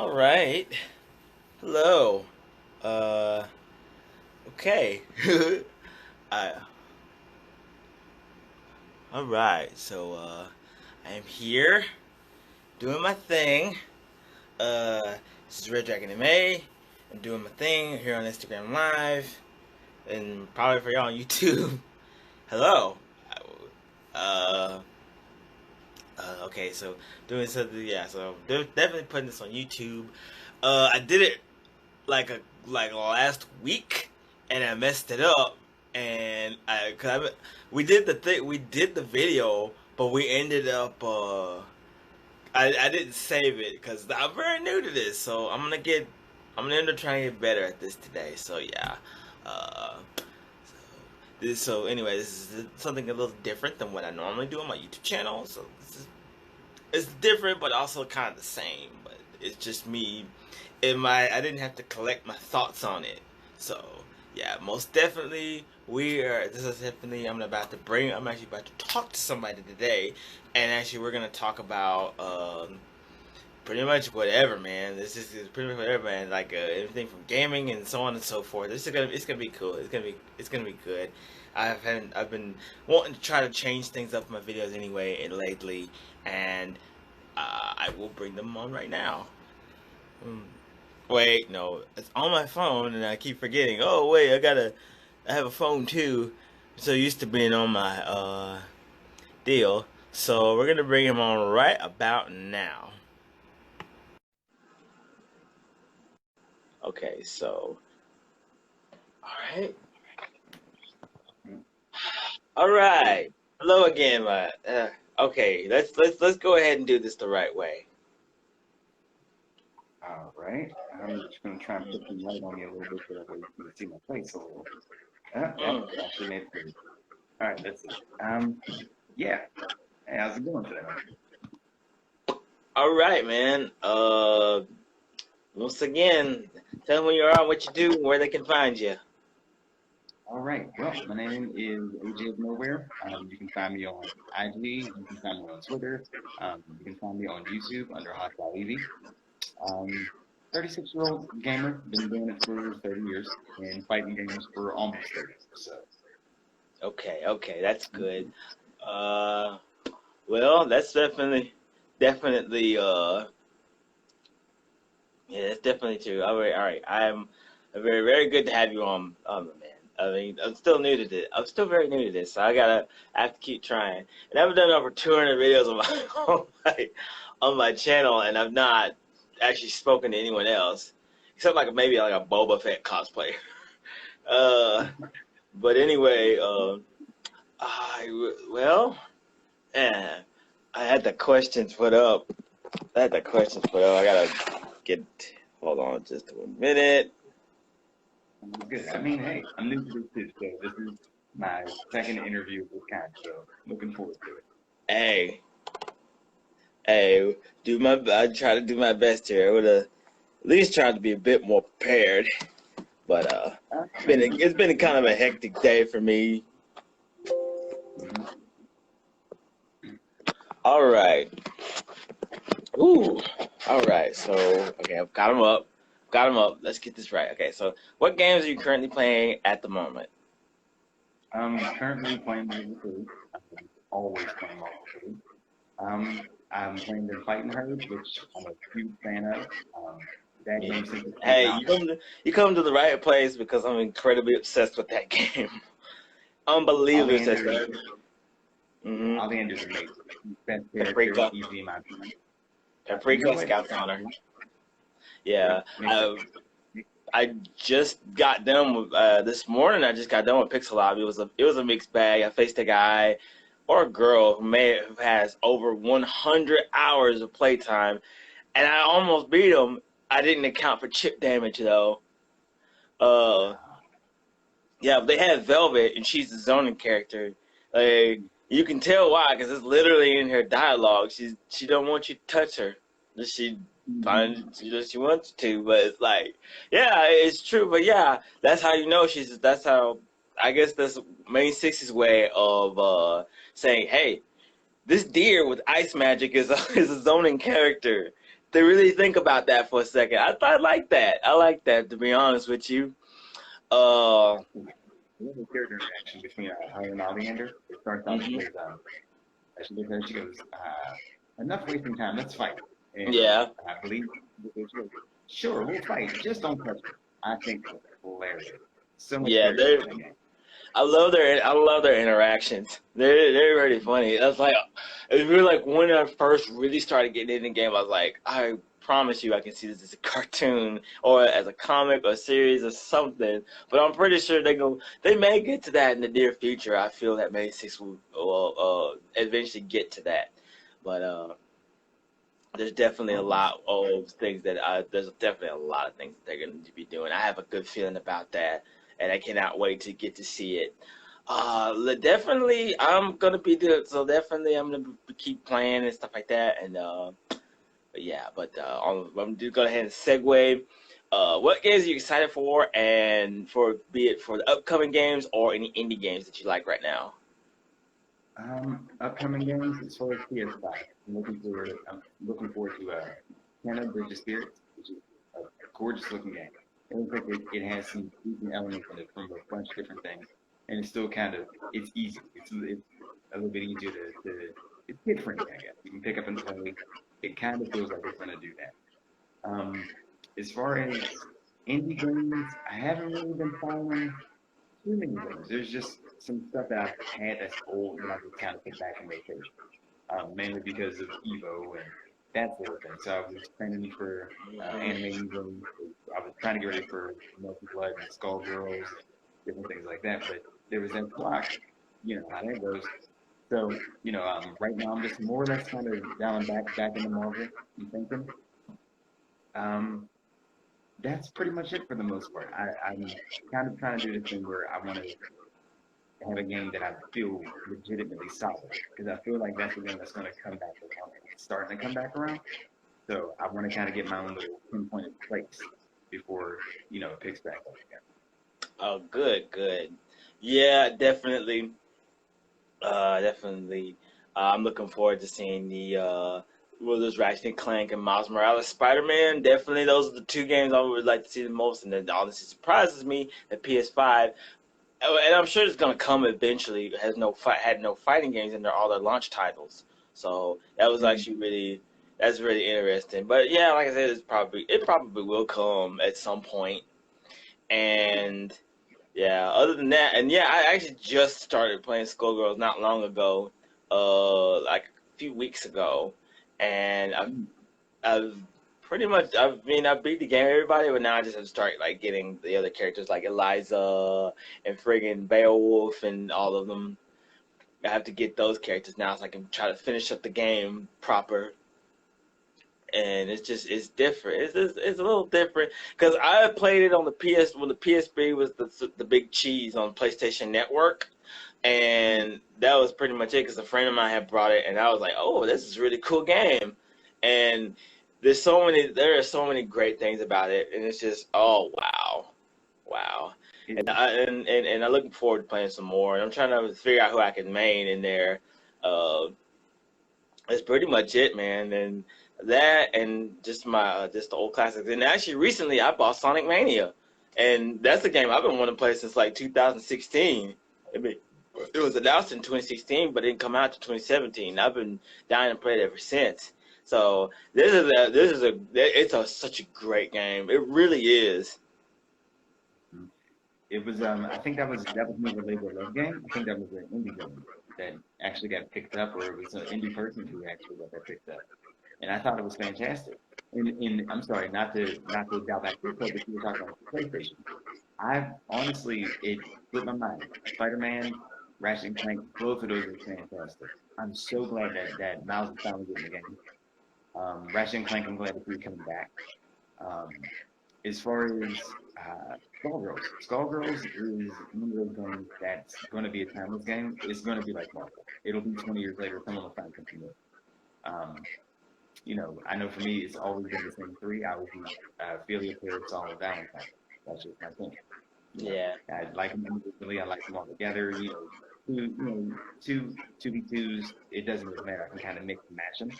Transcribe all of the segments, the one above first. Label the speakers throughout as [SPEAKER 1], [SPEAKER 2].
[SPEAKER 1] All right. Hello. Uh. Okay. I. All right. I am here doing my thing. This is Red Dragon MA. I'm doing my thing here on Instagram Live, and probably for y'all on YouTube. Hello. Uh. Okay. So doing something. Yeah. So definitely putting this on YouTube. I did it like last week, and I messed it up. And we did the video, but we ended up I didn't save it because I'm very new to this, so I'm gonna end up trying to get better at this today. So yeah, so anyway, this is something a little different than what I normally do on my YouTube channel. So it's different, but also kind of the same. But it's just me. I didn't have to collect my thoughts on it. So yeah, most definitely we are. This is definitely I'm actually about to talk to somebody today, and actually we're gonna talk about pretty much whatever, man. This is pretty much whatever, man. Like everything from gaming and so on and so forth. It's gonna be cool. It's gonna be good. I've been wanting to try to change things up in my videos anyway and lately, and I will bring them on right now. Mm. Wait, no, it's on my phone, and I keep forgetting. Oh wait, I have a phone too. So used to being on my deal. So we're gonna bring him on right about now. Okay, so all right, all right. Hello again, my. Okay, let's go ahead and do this the right way.
[SPEAKER 2] All right. I'm just going to try and put some light on you a little bit so that way you can see my face a little. Yeah,
[SPEAKER 1] Mm.
[SPEAKER 2] actually made it pretty. All right, let's see. Yeah. Hey, how's it going today?
[SPEAKER 1] All right, man. Once again, tell them who you are, what you do, and where they can find you.
[SPEAKER 2] All right. Well, my name is AJofNowhere. You can find me on IG. You can find me on Twitter. You can find me on YouTube under Hostile Evie. 36-year-old gamer. Been doing it for 30 years and fighting games for almost 30 years. So.
[SPEAKER 1] Okay, that's good. Uh, well, that's definitely, yeah, that's definitely true. All right. I'm very good to have you on, man. I mean, I'm still new to this. I'm still very new to this, so I have to keep trying. And I've done over 200 videos on my on my channel, and I've not actually spoken to anyone else except maybe like a Boba Fett cosplayer. Uh, but anyway, well, eh, I had the questions put up. I gotta get. Hold on, just 1 minute.
[SPEAKER 2] Good. I mean, hey, I'm new to this too, so this is my second interview of this kind, so looking forward to it.
[SPEAKER 1] Hey, hey, I try to do my best here. I would have at least tried to be a bit more prepared, but it's been kind of a hectic day for me.
[SPEAKER 2] Mhm.
[SPEAKER 1] All right. Ooh. All right. So okay, I've got them up. Got them up. Let's get this right. Okay. So what games are you currently playing at the moment?
[SPEAKER 2] I'm currently playing Level 3. I'm always playing Level 3. I'm playing the Fighting Herd, which I'm a huge fan of. That
[SPEAKER 1] Yeah.
[SPEAKER 2] game since it came
[SPEAKER 1] Hey,
[SPEAKER 2] out,
[SPEAKER 1] you come to the right place because I'm incredibly obsessed with that game.
[SPEAKER 2] all
[SPEAKER 1] Unbelievably
[SPEAKER 2] the
[SPEAKER 1] obsessed
[SPEAKER 2] enders,
[SPEAKER 1] with it.
[SPEAKER 2] yeah,
[SPEAKER 1] Mm-hmm.
[SPEAKER 2] all the enders are amazing. Best character,
[SPEAKER 1] Paprika.
[SPEAKER 2] easy in my opinion. You know
[SPEAKER 1] Paprika
[SPEAKER 2] what?
[SPEAKER 1] Scout's honor. Yeah.
[SPEAKER 2] Makes it.
[SPEAKER 1] I just got done with this morning. I just got done with Pixel Lobby. It was a mixed bag. I faced a guy or a girl who has over 100 hours of playtime, and I almost beat him. I didn't account for chip damage though. Uh, yeah, they had Velvet, and she's the zoning character. Like you can tell why, because it's literally in her dialogue. She don't want you to touch her. She she wants to, but it's like, yeah, it's true. But yeah, that's how you know That's how I guess that's Main Six's way of saying, hey, this deer with ice magic is is a zoning character. to really think about that for a second. I like that. I like that, to be honest with you.
[SPEAKER 2] There's a character interaction between her and Ollivander. It starts off
[SPEAKER 1] Mhm.
[SPEAKER 2] with she looks at her, she goes, enough wasting time, let's fight. And
[SPEAKER 1] Yeah,
[SPEAKER 2] I believe she goes, sure, we'll fight, just don't touch me. I think it's hilarious. So much
[SPEAKER 1] yeah.
[SPEAKER 2] character in that game.
[SPEAKER 1] I love their interactions. They're really funny. That's like it was like when I first really started getting in the game. I was like, I promise you, I can see this as a cartoon or as a comic or series or something. But I'm pretty sure they may get to that in the near future. I feel that May 6 will eventually get to that. But there's definitely a
[SPEAKER 2] Almost.
[SPEAKER 1] lot of things there's definitely a lot of things that they're going to be doing. I have a good feeling about that, and I cannot wait to get to see it. Definitely, I'm gonna be there, so definitely I'm gonna keep playing and stuff like that. And but yeah, but I'm just go ahead and segue. What games are you excited for, and for be it for the upcoming games or any indie games that you like right now?
[SPEAKER 2] Upcoming games as far as PS5. I'm looking forward to Canada Bridge of Spirits, which is a gorgeous looking game. It looks like it has some decent elements in it from a bunch of different things, and it's still it's easy. It's a little bit easier it's kid friendly, I guess. You can pick up and play. It kind of feels like it's going to do that. As far as indie games, I haven't really been following too many things. There's just some stuff that I've had that's old that I just kind of put back in rotation, mainly because of Evo and that sort of thing. So I was training for anime Evo. I was trying to get ready for Melty Blood and Skullgirls, different things like that. But there was that clock, you know how that goes. So, right now I'm just more or less kind of down back in the Marvel. I'm thinking. Um, that's pretty much it for the most part. I'm kind of trying to do this thing where I want to have a game that I feel legitimately solid because I feel like that's the game that's going to come back around. It's starting to come back around. So I want to kind of get my own little pinpointed place before it picks back up again.
[SPEAKER 1] Oh, good, good. Yeah, definitely. Definitely. I'm looking forward to seeing the those Ratchet and Clank and Miles Morales Spider-Man. Definitely, those are the two games I would like to see the most. And then honestly surprises me that PS5, and I'm sure it's gonna come eventually. Had no fighting games in all their launch titles. So that was
[SPEAKER 2] Mm.
[SPEAKER 1] actually that's really interesting. But yeah, like I said, it probably will come at some point. And yeah, other than that, and yeah, I actually just started playing Skullgirls not long ago, like a few weeks ago, and
[SPEAKER 2] Mm.
[SPEAKER 1] I've I beat the game everybody, but now I just have to start like getting the other characters like Eliza and friggin' Beowulf and all of them. I have to get those characters now so I can try to finish up the game proper. And it's different. It's a little different because I played it on the PS when the PSP was the big cheese on PlayStation Network,
[SPEAKER 2] Mm.
[SPEAKER 1] and that was pretty much it. Because a friend of mine had brought it, and I was like, "Oh, this is a really cool game," and there are so many great things about it, and it's just oh wow, wow.
[SPEAKER 2] It,
[SPEAKER 1] And I'm looking forward to playing some more. And I'm trying to figure out who I can main in there. Uh, that's pretty much it, man. And that and just the old classics. And actually, recently I bought Sonic Mania, and that's a game I've been wanting to play since like 2016. I mean, it was announced in 2016, but it didn't come out to 2017. I've been dying to play it ever since. So it's such a great game. It really is.
[SPEAKER 2] it was I think that was never a Lego Love game. I think that was an indie game that actually got picked up, or it was an indie person who actually got that picked up. And I thought it was fantastic. And I'm sorry, not to dial back too close, but you were talking about PlayStation. I honestly, it slipped my mind. Spider-Man, Ratchet and Clank, both of those are fantastic. I'm so glad that Miles is finally getting the game. Ratchet and Clank, I'm glad to see it coming back. Um, as far as Skullgirls is one of those games that's going to be a timeless game. It's going to be like Marvel. It'll be 20 years later, someone will find something new. Um, I know for me, it's always been the same three. I would be Philia, Parasol, and Valentine. That's just my thing.
[SPEAKER 1] Yeah.
[SPEAKER 2] I like them individually. I like them all together. Two 2v2s. It doesn't really matter. I can kind of mix and match them.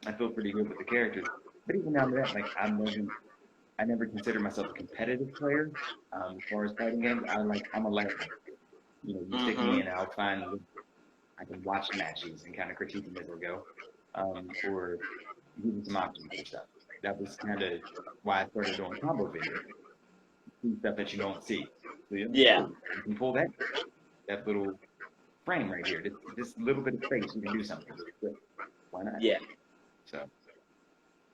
[SPEAKER 2] I feel pretty good with the characters. But even down to that, like I never considered myself a competitive player. As far as fighting games, I'm a light. You know, you stick me
[SPEAKER 1] Mm-hmm.
[SPEAKER 2] in, I can watch matches and kind of critique them as I go, or give you some options for stuff. That was kind of why I started doing combo videos, see stuff that you don't see. So you're like,
[SPEAKER 1] Yeah.
[SPEAKER 2] oh, you can pull that little frame right here, this little bit of space, you can do something really quick. Why not?
[SPEAKER 1] Yeah.
[SPEAKER 2] So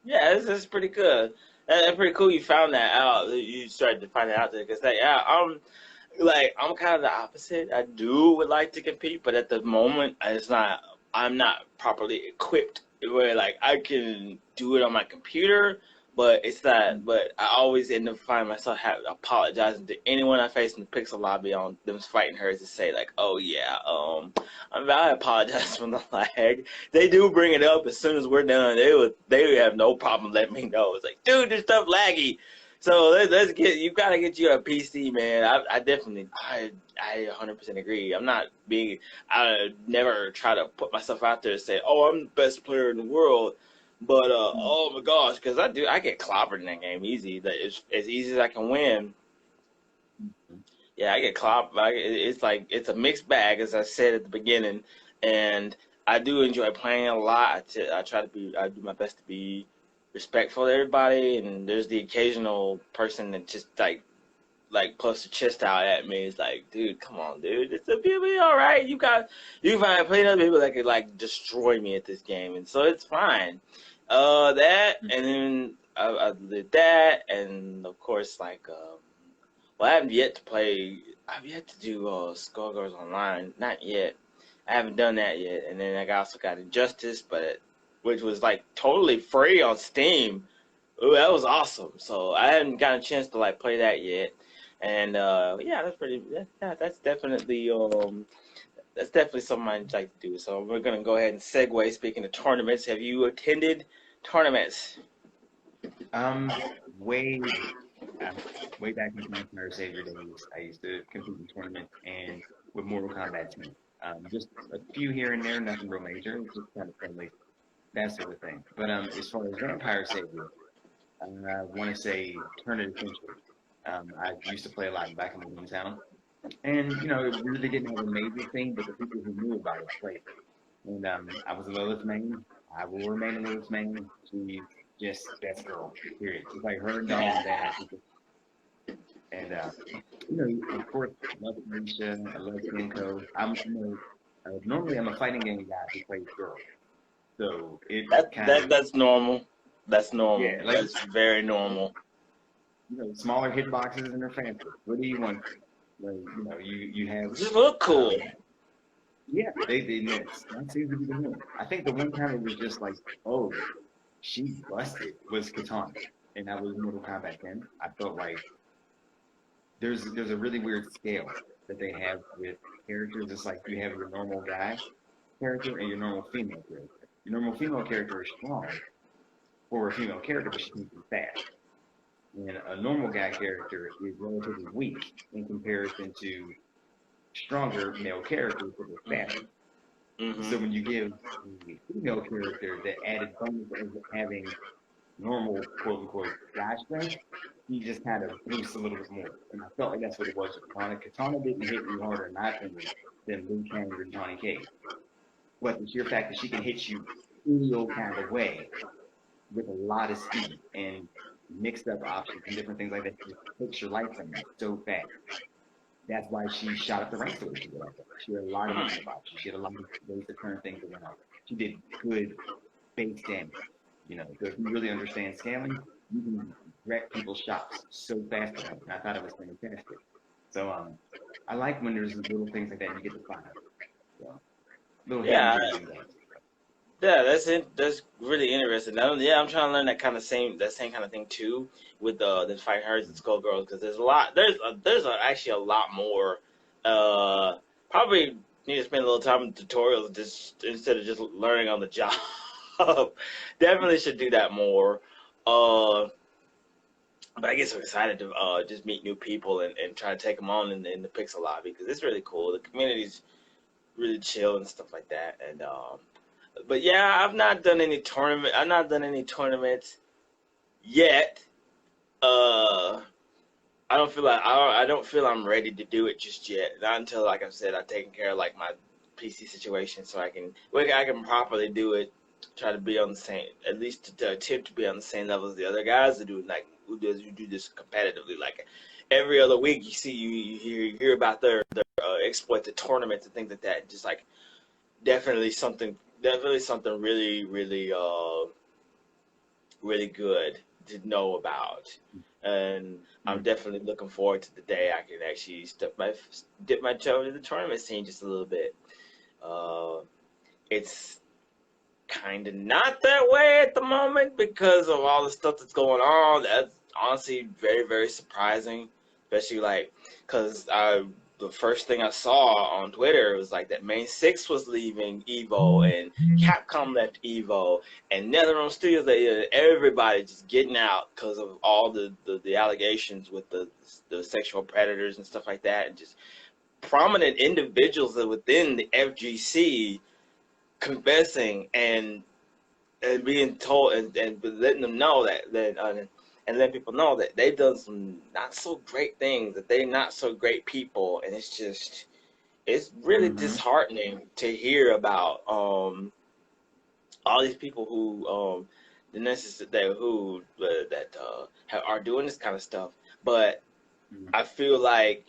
[SPEAKER 1] Yeah, this is pretty good. That's pretty cool. You found that out. You started to find it out there because, yeah, I'm kind of the opposite. I would like to compete, but at the moment, I'm not properly equipped where like I can do it on my computer, but it's not. But I always end up finding myself apologizing to anyone I face in the Pixel lobby on them fighting her to say like, oh yeah, I apologize for the lag. They do bring it up as soon as we're done. They have no problem letting me know. It's like, dude, this stuff laggy. So let's get you gotta get you a PC, man. I definitely I 100% agree. I never try to put myself out there and say, oh, I'm the best player in the world. But oh my gosh, because I get clobbered in that game easy. That it's as easy as I can win. Yeah, I get clobbered. It's like it's a mixed bag, as I said at the beginning, and I do enjoy playing a lot. I do my best to be respectful to everybody, and there's the occasional person that just like puffs their chest out at me. It's like, dude, come on, dude, it'll be all right. You can find plenty of people that could like destroy me at this game, and so it's fine. That and then I did that, and of course well, I haven't yet to play. I've yet to do Skullgirls Online. Not yet. I haven't done that yet. And then I also got Injustice, which was like totally free on Steam. Ooh, that was awesome. So I haven't gotten a chance to like play that yet. And yeah, that's definitely something I'd like to do. So we're gonna go ahead and segue. Speaking of tournaments, have you attended tournaments?
[SPEAKER 2] um, way uh, way back in my Empire Savior days, I used to compete in tournaments and with Mortal Kombat 10. Just a few here and there, nothing real major. It's just kind of friendly, that sort of thing. But as far as Vampire Savior, I want to say Turn It Essentially. I used to play a lot back in my hometown, and you know, it really didn't have a major thing, but the people who knew about it played it. And I was a Lilith main. I will remain a Lilith main. She's just best girl. Period. She's like her and Dawn and Dan. And you know, of course, I love Alicia. I love Kenko. Normally I'm a fighting game guy who plays girls, so it kind of
[SPEAKER 1] That's normal. That's normal.
[SPEAKER 2] yeah, like
[SPEAKER 1] That's very normal.
[SPEAKER 2] you know, smaller hitboxes and they're fancy. What do you want? Like, you know, you have
[SPEAKER 1] Just look cool.
[SPEAKER 2] yeah, they mix. That seems to be the norm. I think the one time it was just like, oh, she busted was Katana, and that was Mortal Kombat 10. I felt like there's a really weird scale that they have with characters. It's like you have your normal guy character and your normal female character. Your normal female character is strong for a female character, but she can be fast. And a normal guy character is relatively weak in comparison to stronger male characters that are faster. So
[SPEAKER 1] Mm-hmm.
[SPEAKER 2] when you give the female character the added bonus of having normal quote unquote guy strength, he just kind of boosts a little bit more. And I felt like that's what it was with Katana. Katana didn't hit me harder, in my opinion, than Liu Kang or Johnny Cage. But the sheer fact that she can hit you any old kind of way with a lot of speed and mixed up options and different things like that, just takes your life from you so fast. That's why she shot up the ranks the way she did like that. She had a lot of mixed up options. She had a lot of ways to turn things around. She did good base damage. You know, so if you really understand scaling, you can wreck people's shops so fast. And I thought it was fantastic. So I like when there's little things like that you get to find. So, little hidden
[SPEAKER 1] Yeah,
[SPEAKER 2] gems and things.
[SPEAKER 1] yeah, that's it. That's really interesting. Yeah, I'm trying to learn that same kind of thing too with the Fight Herds and Skullgirls because actually a lot more. Probably need to spend a little time in tutorials just instead of just learning on the job. Definitely should do that more. Uh, but I get so excited to just meet new people and try to take them on in the Pixel lobby because it's really cool. The community's really chill and stuff like that. And but yeah, I've not done any tournaments. yet. I don't feel I'm ready to do it just yet. Not until, like I said, I've taken care of like my PC situation, so I can properly do it. Try to be on the same, at least to attempt to be on the same level as the other guys that do like who do this competitively. Like every other week, you hear about their exploits, the tournaments and things like that. Just like definitely something really good to know about. And I'm
[SPEAKER 2] Mm.
[SPEAKER 1] definitely looking forward to the day I can actually dip my toe into the tournament scene just a little bit. Uh, it's kind of not that way at the moment because of all the stuff that's going on. That's honestly very surprising, especially like because I the first thing I saw on Twitter was like that Main Six was leaving Evo and Capcom left Evo and NetherRealm Studios. Everybody just getting out because of all the allegations with the sexual predators and stuff like that, and just prominent individuals within the FGC confessing and being told and letting them know and letting people know that they've done some not so great things, that they're not so great people, and it's really
[SPEAKER 2] Mm-hmm.
[SPEAKER 1] disheartening to hear about all these people who the necessary that who that are doing this kind of stuff, but
[SPEAKER 2] Mm-hmm.
[SPEAKER 1] I feel like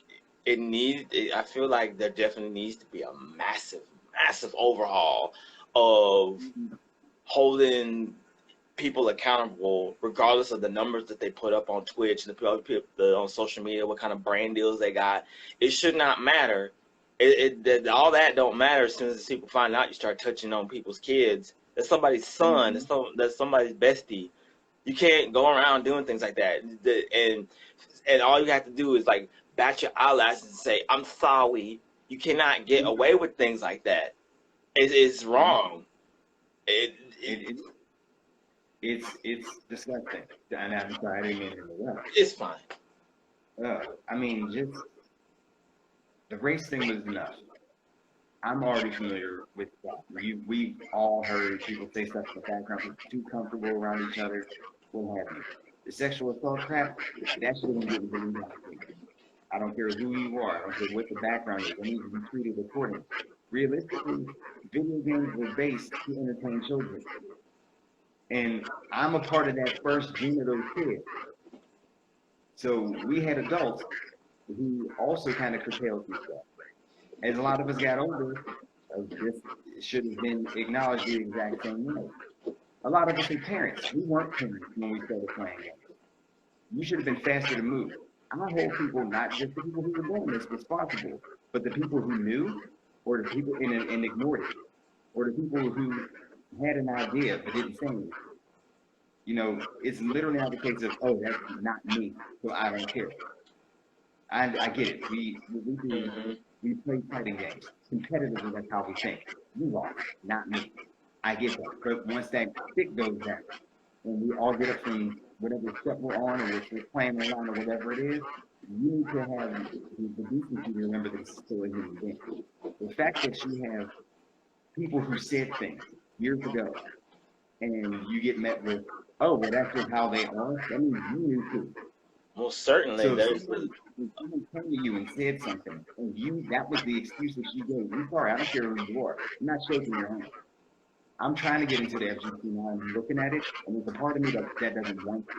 [SPEAKER 1] I feel like there definitely needs to be a massive overhaul of holding people accountable, regardless of the numbers that they put up on Twitch and on social media, what kind of brand deals they got. It should not matter. All that don't matter as soon as people find out you start touching on people's kids. That's somebody's son.
[SPEAKER 2] Mm-hmm.
[SPEAKER 1] That's somebody's bestie. You can't go around doing things like that. And all you have to do is like bat your eyelashes and say, "I'm sorry." You cannot get away with things like that. It's
[SPEAKER 2] Mm-hmm.
[SPEAKER 1] wrong. It, it
[SPEAKER 2] It, it's disgusting. And I'm sorry, I didn't mean to interrupt.
[SPEAKER 1] it's fine.
[SPEAKER 2] I mean, just the race thing was enough. I'm already familiar with that. We've all heard people say stuff in the background, people too comfortable around each other, what have you. The sexual assault crap, that shit ain't getting deleted out of here. I don't care who you are. I don't care what the background is. It needs to be treated accordingly. Realistically, video games were based to entertain children. And I'm a part of that first gene of those kids. So we had adults who also kind of curtailed some stuff. As a lot of us got older, this should have been acknowledged the exact same way. A lot of us are parents. We weren't parents when we started playing games. You should have been faster to move. I hold people, not just the people who were doing this, responsible, but the people who knew, or the people and ignored it, or the people who had an idea but didn't say anything. You know, it's literally not the case of, oh, that's not me, so I don't care. I get it.
[SPEAKER 1] Hmm.
[SPEAKER 2] We play fighting games competitively. That's how we think. You lost, not me. I get that. But once that stick goes down, and we all get up from whatever step we're on, or we're playing around, or whatever it is, you need to have the decency to remember that this is still a human being. The fact that you have people who said things years ago, and you get met with, oh, well, that's just how they are. That means you knew too.
[SPEAKER 1] Most certainly,
[SPEAKER 2] So
[SPEAKER 1] there's
[SPEAKER 2] if someone came to you and said something, and that was the excuse that you gave. I'm sorry, I don't care who you are. I'm not shaking your hand. I'm trying to get into the FGC now and looking at it, and there's a part of me that doesn't want to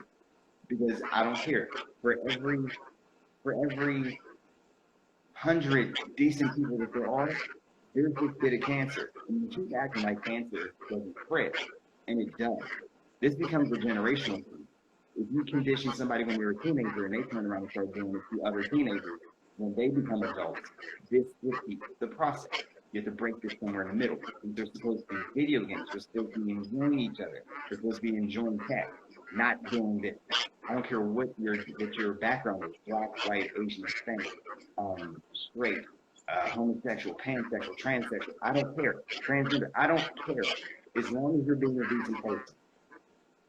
[SPEAKER 2] because I don't care. For every 100 decent people that there are, there's this bit of cancer. And you keep acting like cancer doesn't spread, and it does. This becomes a generational thing. If you condition somebody when you're a teenager and they turn around and start doing it to other teenagers, when they become adults, this repeats the process. You have to break this somewhere in the middle. They're supposed to be video games. They're supposed to be enjoying each other. They're supposed to be enjoying tech, not doing this. I don't care what your background is, black, white, Asian, Hispanic, straight, homosexual, pansexual, transsexual. I don't care. Transgender. I don't care. As long as you're being a decent person,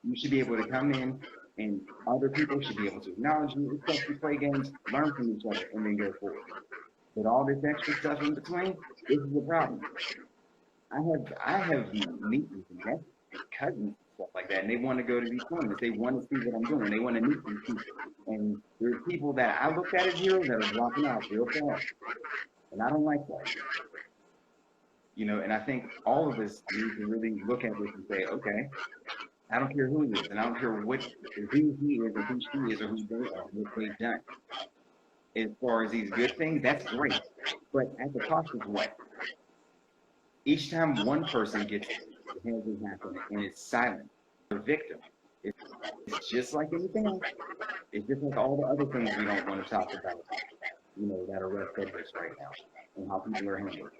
[SPEAKER 2] you should be able to come in and other people should be able to acknowledge you, respect you, play games, learn from each other, and then go forward. But all this extra stuff in between, this is the problem. I have nieces and nephews and cousins, stuff like that, and they want to go to these tournaments. They want to see what I'm doing. They want to meet these people. And there's people that I looked at as heroes that are dropping off real fast, and I don't like that. And I think all of us need to really look at this and say, okay, I don't care who he is, and I don't care who he is, or who she is, or who they are, what they've done. As far as these good things, that's great. But at the cost of what? Each time one person gets anything happen and it's silent, the victim. It's just like anything else. It's just like all the other things we don't want to talk about, that are red flags right now, and how people are handled.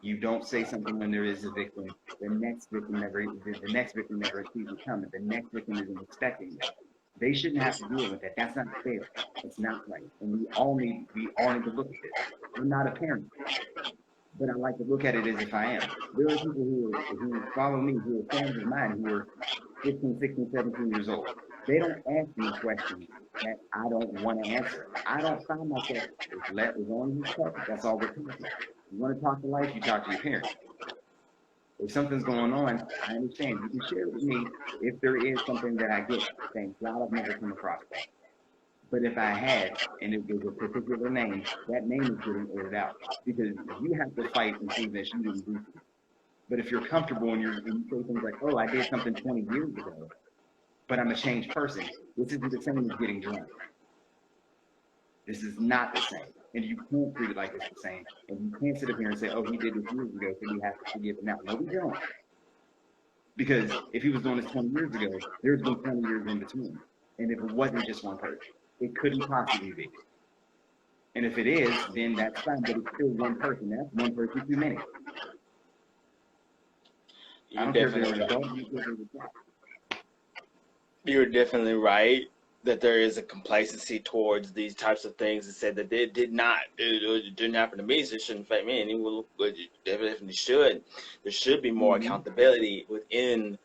[SPEAKER 2] You don't say something when there is a victim. The next victim never sees it coming. The next victim isn't expecting it. They shouldn't have to deal with that. That's not fair. It's not right. And we all need to look at this. I'm not a parent, but I like to look at it as if I am. There are people who follow me, who are fans of mine, who are 15, 16, 17 years old. They don't ask me questions that I don't want to answer. I don't find myself, as long as you talk, that's all we're talking about. You want to talk to life, you talk to your parents. If something's going on, I understand. You can share it with me if there is something that I get. Thank God I've never come across that. But if I had, and it was a particular name, that name is getting aired out. Because you have to fight and prove that you didn't do it. But if you're comfortable and you say things like, oh, I did something 20 years ago, but I'm a changed person, this isn't the same as getting drunk. This is not the same. And you can't treat it like it's the same. And you can't sit up here and say, oh, he did this years ago, so we have to forgive him now. No, we don't. Because if he was doing this 20 years ago, there's been 20 years in between. And if it wasn't just one person, it couldn't possibly be. And if it is, then that's fine, but it's still one person. That's one person too many. I don't care if they're an adult.
[SPEAKER 1] You're definitely right that there is a complacency towards these types of things, and said that it didn't happen to me, so it shouldn't affect me, and it definitely should. There should be more accountability within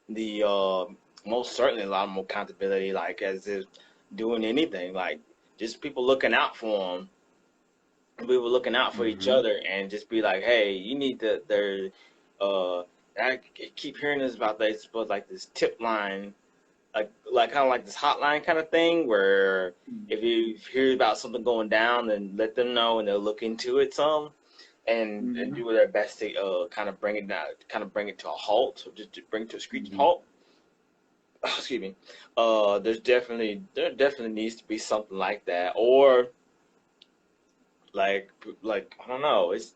[SPEAKER 1] the, most certainly a lot more accountability, like as if doing anything, like just people looking out for them, people looking out for each other, and just be like, hey, you need to, I keep hearing this about, they suppose like this tip line, like kind of like this hotline kind of thing, where if you hear about something going down, then let them know, and they'll look into it some, and do their best to kind of bring it down, kind of bring it to a halt, just to bring it to a screeching halt. Excuse me. There definitely needs to be something like that, or like I don't know. It's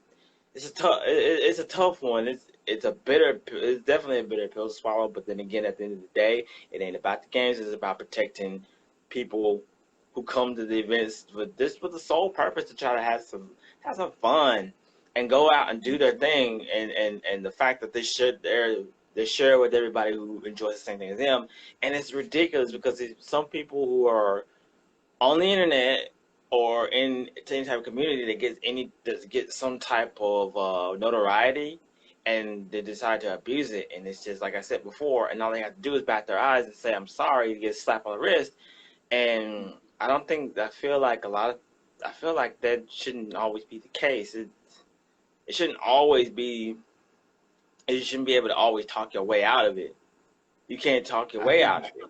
[SPEAKER 1] a tough one. It's definitely a bitter pill to swallow. But then again, at the end of the day, it ain't about the games. It's about protecting people who come to the events with the sole purpose to try to have some fun and go out and do their thing. And the fact that they share with everybody who enjoys the same thing as them. And it's ridiculous because some people who are on the internet or in any type of community that gets some type of notoriety, and they decide to abuse it. And it's just like I said before, and all they have to do is bat their eyes and say, I'm sorry, to get a slap on the wrist. And I feel like that shouldn't always be the case. It shouldn't always be. You shouldn't be able to always talk your way out of it. You can't talk your way out of it.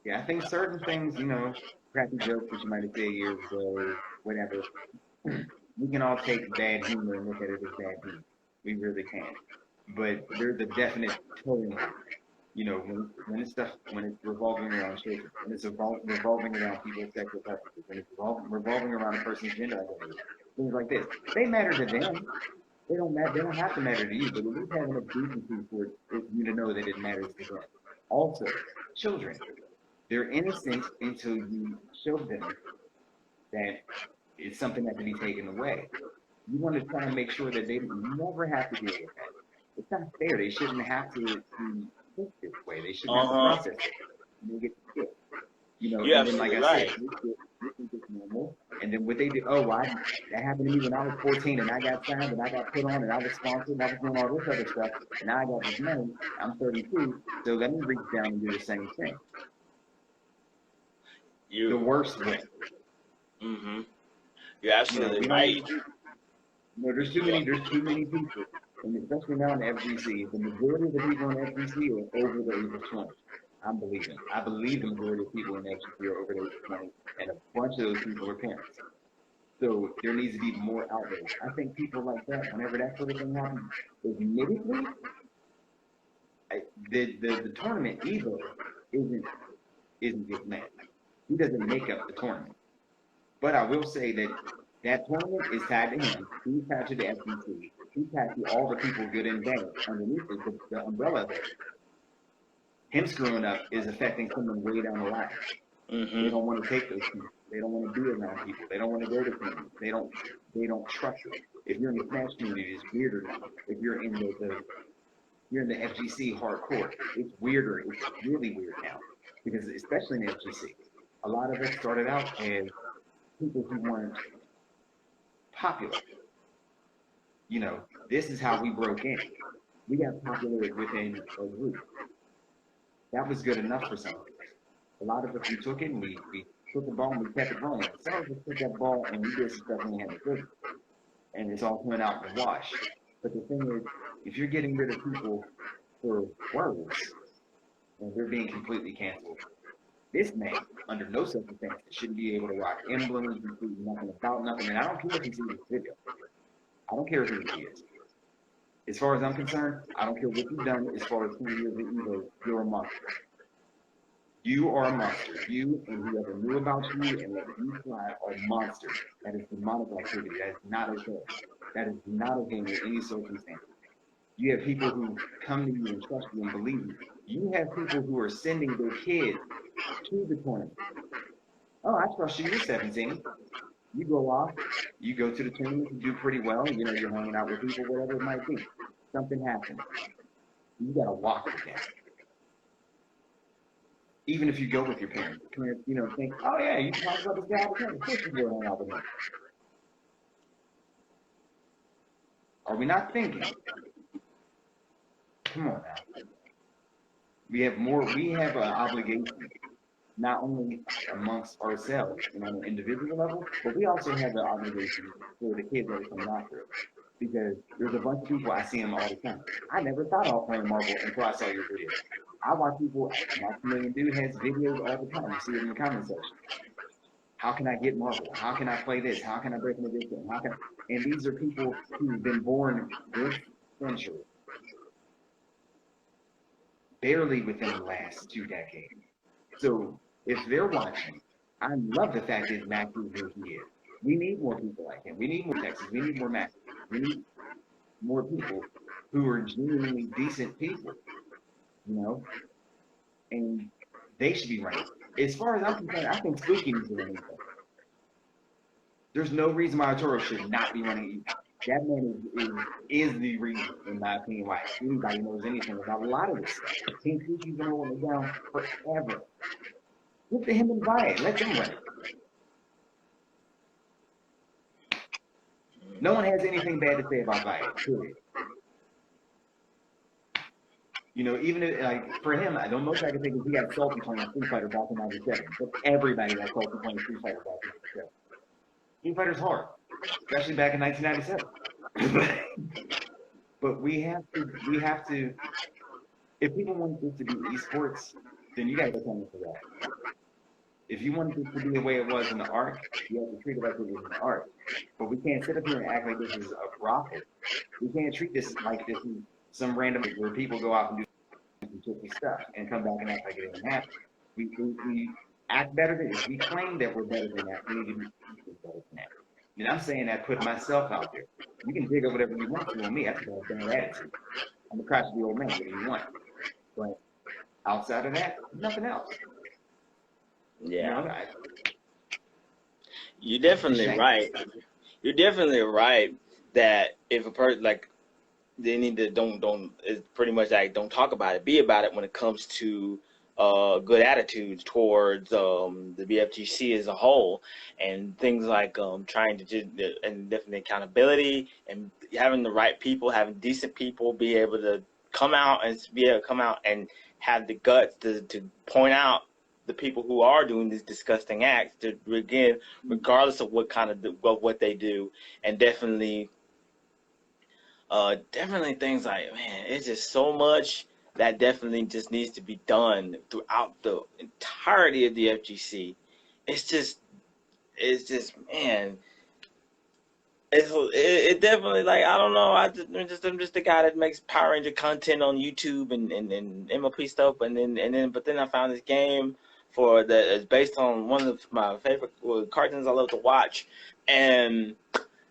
[SPEAKER 2] Yeah, I think certain things, crappy jokes that you might have said years ago, or whatever, we can all take bad humor and look at it as bad humor. We really can. But there's a definite tone. When it's revolving around children, when it's revolving around people's sexual preferences, when it's revolving around a person's gender identity, things like this, they matter to them. They don't matter. They don't have to matter to you, but at least have enough decency for you to know that it matters to them. Also, children, they're innocent until you show them that it's something that can be taken away. You want to try and make sure that they never have to deal with that. It's not fair. They shouldn't have to think this way. They shouldn't have to process it. They get sick.
[SPEAKER 1] Yeah,
[SPEAKER 2] and then, like I said, this is just normal. And then what they did, that happened to me when I was 14, and I got signed, and I got put on, and I was sponsored, and I was doing all this other stuff, and now I got this money. I'm 32, so let me reach down and do the same thing. The worst way.
[SPEAKER 1] You're absolutely right.
[SPEAKER 2] There's too many people And especially now in the FGC, the majority of the people in the FGC are over the age of 20. I believe the majority of people in the FGC are over the age of 20, and a bunch of those people are parents. So there needs to be more outrage. I think people like that, whenever that sort of thing happens, admittedly, the tournament Evo isn't his man. He doesn't make up the tournament. But I will say that that tournament is tied to him. He's tied to the FGC. He's tied to all the people good and bad underneath the umbrella there. Him screwing up is affecting someone way down the line.
[SPEAKER 1] Mm-hmm.
[SPEAKER 2] They don't want to take those people. They don't want to be around people. They don't want to go to communities. They don't trust you. If you're in the Smash community, it's weirder now. If you're in the FGC hardcore, it's weirder. It's really weird now. Because especially in the FGC, a lot of us started out as people who weren't popular. You know, this is how we broke in. We got popular within a group. That was good enough for some of us. A lot of us, we took it and we took the ball and we kept it rolling. Some of us took that ball and we did some stuff and we had to do it. And it's all coming out in the wash. But the thing is, if you're getting rid of people for words, and they're being completely canceled, this man, under no circumstances, shouldn't be able to rock emblems, include nothing about nothing. And I don't care if he's in this video. I don't care who he is. As far as I'm concerned, I don't care what you've done as far as who he is or either, you're a monster. You are a monster. You and whoever knew about you and let you fly are monsters. That is demonic activity. That is not okay. That is not okay under any circumstance. You have people who come to you and trust you and believe you. You have people who are sending their kids to the tournament. Oh, I trust you. You're 17. You go off. You go to the tournament. You do pretty well. You know, you're hanging out with people, whatever it might be. Something happens. You got to walk with them. Even if you go with your parents, you know, think, oh yeah, you can talk about this guy all the time. Of course you go hang out with him. Are we not thinking? Come on now. We have an obligation, not only amongst ourselves and on an individual level, but we also have an obligation for the kids that are coming after us. Because there's a bunch of people, I see them all the time. I never thought about playing marble until I saw your video. I watch people, Maximilian Dude has videos all the time. You see it in the comment section. How can I get marble? How can I play this? How can I break into this game? And these are people who've been born this century. Barely within the last 2 decades. So if they're watching, I love the fact that Max is where he is. We need more people like him. We need more Texas. We need more Max. We need more people who are genuinely decent people, you know? And they should be running. As far as I'm concerned, I think Spooky needs to run anything. There's no reason why Arturo should not be running. That man is the reason, in my opinion, why anybody knows anything about a lot of this stuff. Team Spooky's been holding it down forever. Look at him and Viet. Let them run it. No one has anything bad to say about Viet, period. You know, even if, like, for him, the most I can think is he got salty playing Street Fighter back in 97. But everybody got salty playing Street Fighter back in 97. Street Fighter's hard, especially back in 1997. But we have to, if people want this to be esports, then you got to go come for that. If you want this to be the way it was in the art, you have to treat it like it was in the art. But we can't sit up here and act like this is a brothel. We can't treat this like this is some random where people go out and do some tricky stuff and come back and act like it didn't happen. We act better than if we claim that we're better than that, we need to be better than that. And I'm saying that, put myself out there. You can dig up whatever you want to on me. That's a bad attitude. I'm a crotchety old man, whatever you want. But outside of that, nothing else.
[SPEAKER 1] Yeah.
[SPEAKER 2] You know,
[SPEAKER 1] You're definitely right. You're definitely right that if a person, like, they need to don't it's pretty much like don't talk about it, be about it when it comes to good attitudes towards the BFGC as a whole, and things like trying to just and definitely accountability and having the right people, having decent people be able to come out and have the guts to point out the people who are doing these disgusting acts, to again, regardless of what kind of what they do, and definitely Definitely things like, man, it's just so much that definitely just needs to be done throughout the entirety of the FGC. It's just, man, it definitely, like, I don't know. I'm just the guy that makes Power Ranger content on YouTube and MLP stuff, but then I found this game for that is based on one of my favorite cartoons I love to watch, and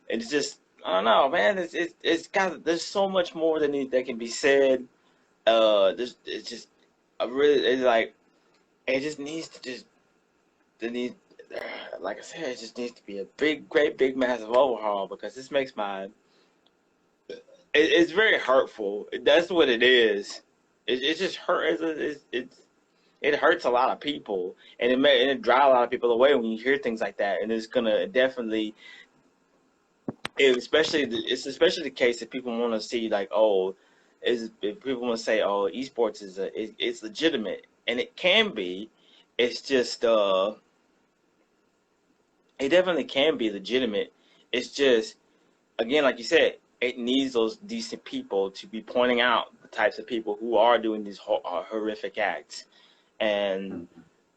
[SPEAKER 1] it's just, I don't know, man. It's got, there's so much more that can be said. It's just, I really, it's like, it just needs to just, it needs, like I said, it just needs to be a big, great, big, massive overhaul, because this makes my, it's very hurtful. That's what it is. It just hurt. It hurts a lot of people, and it drives a lot of people away when you hear things like that. And it's gonna definitely, it's especially the case if people want to see, like, oh, if people want to say, oh, esports it's legitimate, and it can be. It's just it definitely can be legitimate. It's just, again, like you said, it needs those decent people to be pointing out the types of people who are doing these horrific acts, and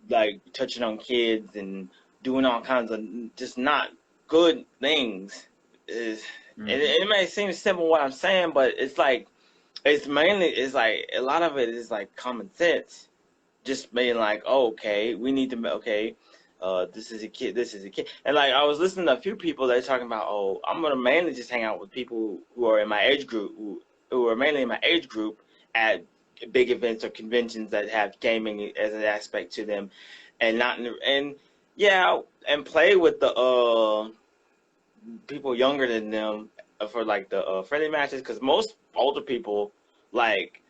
[SPEAKER 1] like touching on kids and doing all kinds of just not good things. Is it may seem simple what I'm saying, but it's like, it's like a lot of it is like common sense. Just being like, oh, okay, we need to, okay, this is a kid, and like I was listening to a few people that are talking about, oh, I'm gonna mainly just hang out with people who are in my age group, who are mainly in my age group at big events or conventions that have gaming as an aspect to them, and not and yeah, and play with the people younger than them for like the friendly matches, because most older people, like,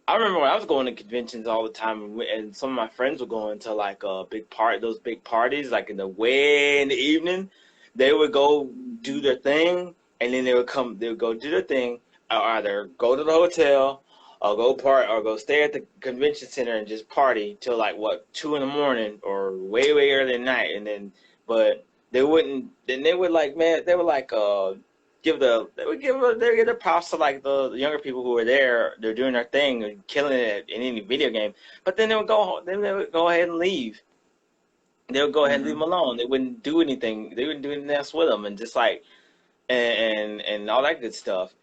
[SPEAKER 1] I remember when I was going to conventions all the time, and some of my friends were going to like those big parties, like in the way in the evening. They would go do their thing, and then they would go do their thing, or either go to the hotel, or go stay at the convention center and just party till like what 2 in the morning or way early at night, and then but they wouldn't. Then they would like, man, they would like they would give the props to like the younger people who were there. They're doing their thing and killing it in any video game. But then they would go ahead and leave. They would go ahead and leave them alone. They wouldn't do anything. They wouldn't do anything else with them, and just like and all that good stuff.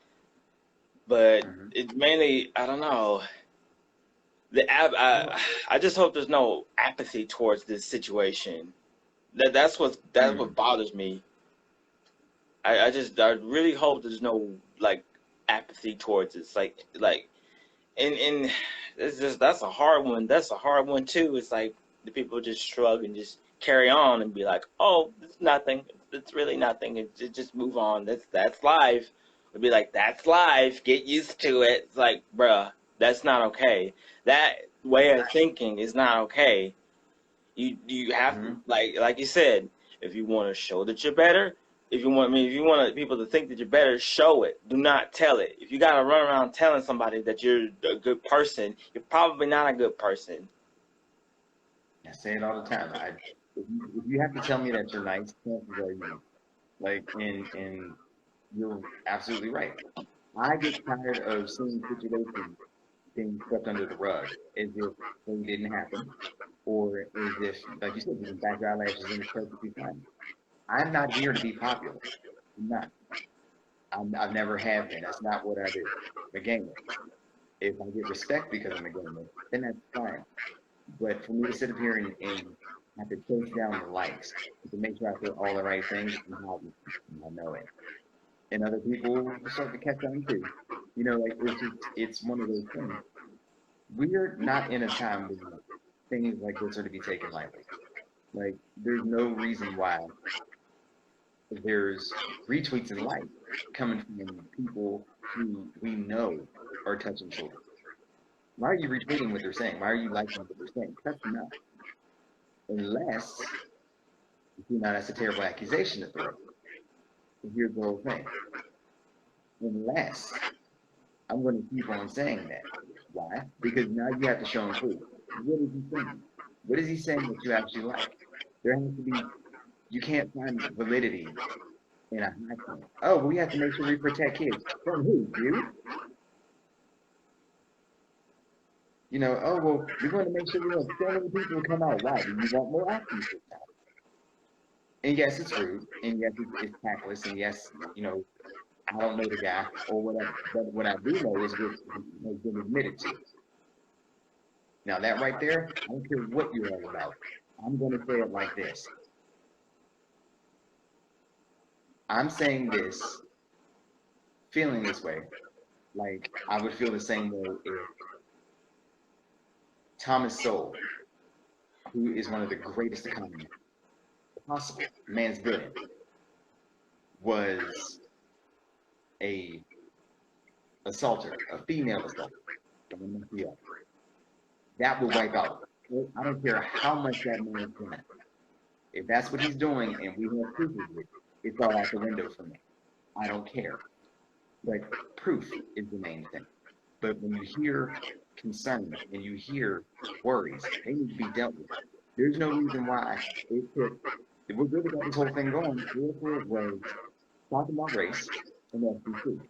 [SPEAKER 1] But it's mainly, I don't know. I just hope there's no apathy towards this situation. That's what bothers me. I really hope there's no like apathy towards it. It's like and it's just, that's a hard one. That's a hard one too. It's like the people just shrug and just carry on and be like, oh, it's nothing. It's really nothing. It just move on. That's life. It'd be like, that's life. Get used to it. It's like, bruh, that's not okay. That way of thinking is not okay. You have to, like you said, if you want to show that you're better, if you want people to think that you're better, show it. Do not tell it. If you gotta run around telling somebody that you're a good person, you're probably not a good person.
[SPEAKER 2] I say it all the time. If you have to tell me that you're nice, chances are you know. Like, and you're absolutely right. I get tired of seeing situations being swept under the rug as if they didn't happen, or as if, like you said, you can back your eyelashes and it's perfectly fine. I'm not here to be popular. I'm not. I've never have been. That's not what I do. I'm a gamer. If I get respect because I'm a gamer, then that's fine. But for me to sit up here and have to chase down the likes to make sure I feel all the right things, I know it. And other people will start to catch on too. You know, like it's one of those things. We're not in a time where things like this are to be taken lightly. Like, there's no reason why there's retweets and likes coming from people who we know are touching children. Why are you retweeting what they're saying? Why are you liking what they're saying? That's enough. Unless, you know, that's a terrible accusation to throw. Here's the whole thing. Unless I'm going to keep on saying that. Why? Because now you have to show him proof. What is he saying? What is he saying that you actually like? There has to be, you can't find validity in a high point. Oh, we have to make sure we protect kids. From who? You? You know, oh, well, we're going to make sure we have so many people come out. Why? Do you want more activists now? And yes, it's rude. And yes, it's tactless. And yes, you know, I don't know the guy or whatever. But what I do know is what has been admitted to. Now, that right there, I don't care what you're all about. I'm going to say it like this. I'm saying this, feeling this way, like I would feel the same way if Thomas Sowell, who is one of the greatest economists possible, man's brilliant, was a assaulter, a female assaulter. That would wipe out. I don't care how much that man is doing. If that's what he's doing and we have proof of it, it's all out the window for me. I don't care. But proof is the main thing. But when you hear concerns and you hear worries, they need to be dealt with. There's no reason why it took, if we're really got this whole thing going, it was talking about race and FGC.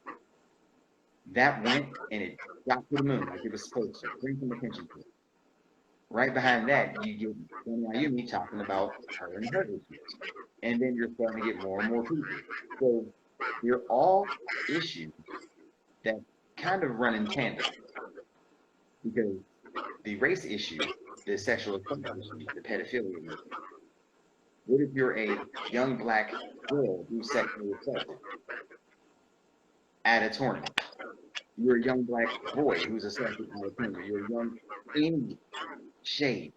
[SPEAKER 2] That went and it got to the moon like it was supposed to, bring some attention to it. Right behind that, you get Tony Ayumi talking about her and her issues. And then you're starting to get more and more people. So they're all issues that kind of run in tandem. Because the race issue, the sexual assault issue, the pedophilia issue. What if you're a young black girl who's sexually assaulted at a tournament? You're a young black boy who's assaulted at a tournament. You're a young any shade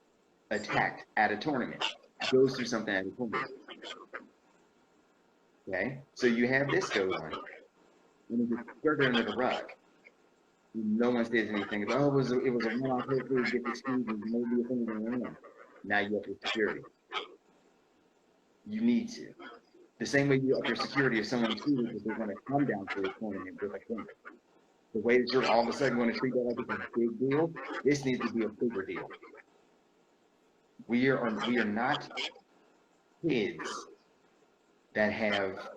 [SPEAKER 2] attacked at a tournament, goes through something at a tournament. Okay, so you have this goes on, and it gets further under the rug. No one says anything about, oh, it was a one-off, hopefully get excused, and maybe a thing going on. Now you have your security. You need to. The same way you up your security if someone chooses that they're going to come down to a tournament with a thing. The way that you're all of a sudden going to treat that like it's a big deal, this needs to be a bigger deal. We are not kids that have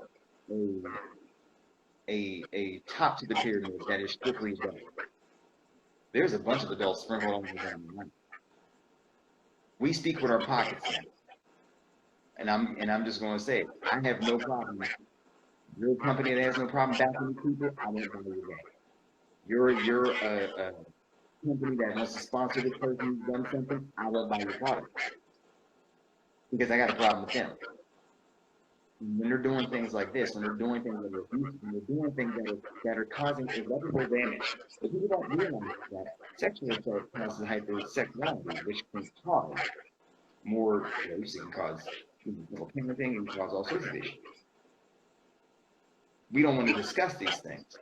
[SPEAKER 2] a top to the pyramid that is strictly adult. There's a bunch of adults sprinkled on the line. We speak with our pockets now. And I'm just going to say, I have no problem. You're a company that has no problem backing people, I won't buy your game. You're a company that wants to sponsor this person who's done something, I won't buy your product. Because I got a problem with them. When they're doing things like this, when they're doing things that are abusive, when they're doing things that are causing irreparable damage, but people don't realize that sexual assault causes hypersexuality, which can cause more abuse, it can cause parenting, and cause all sorts of issues. We don't want to discuss these things.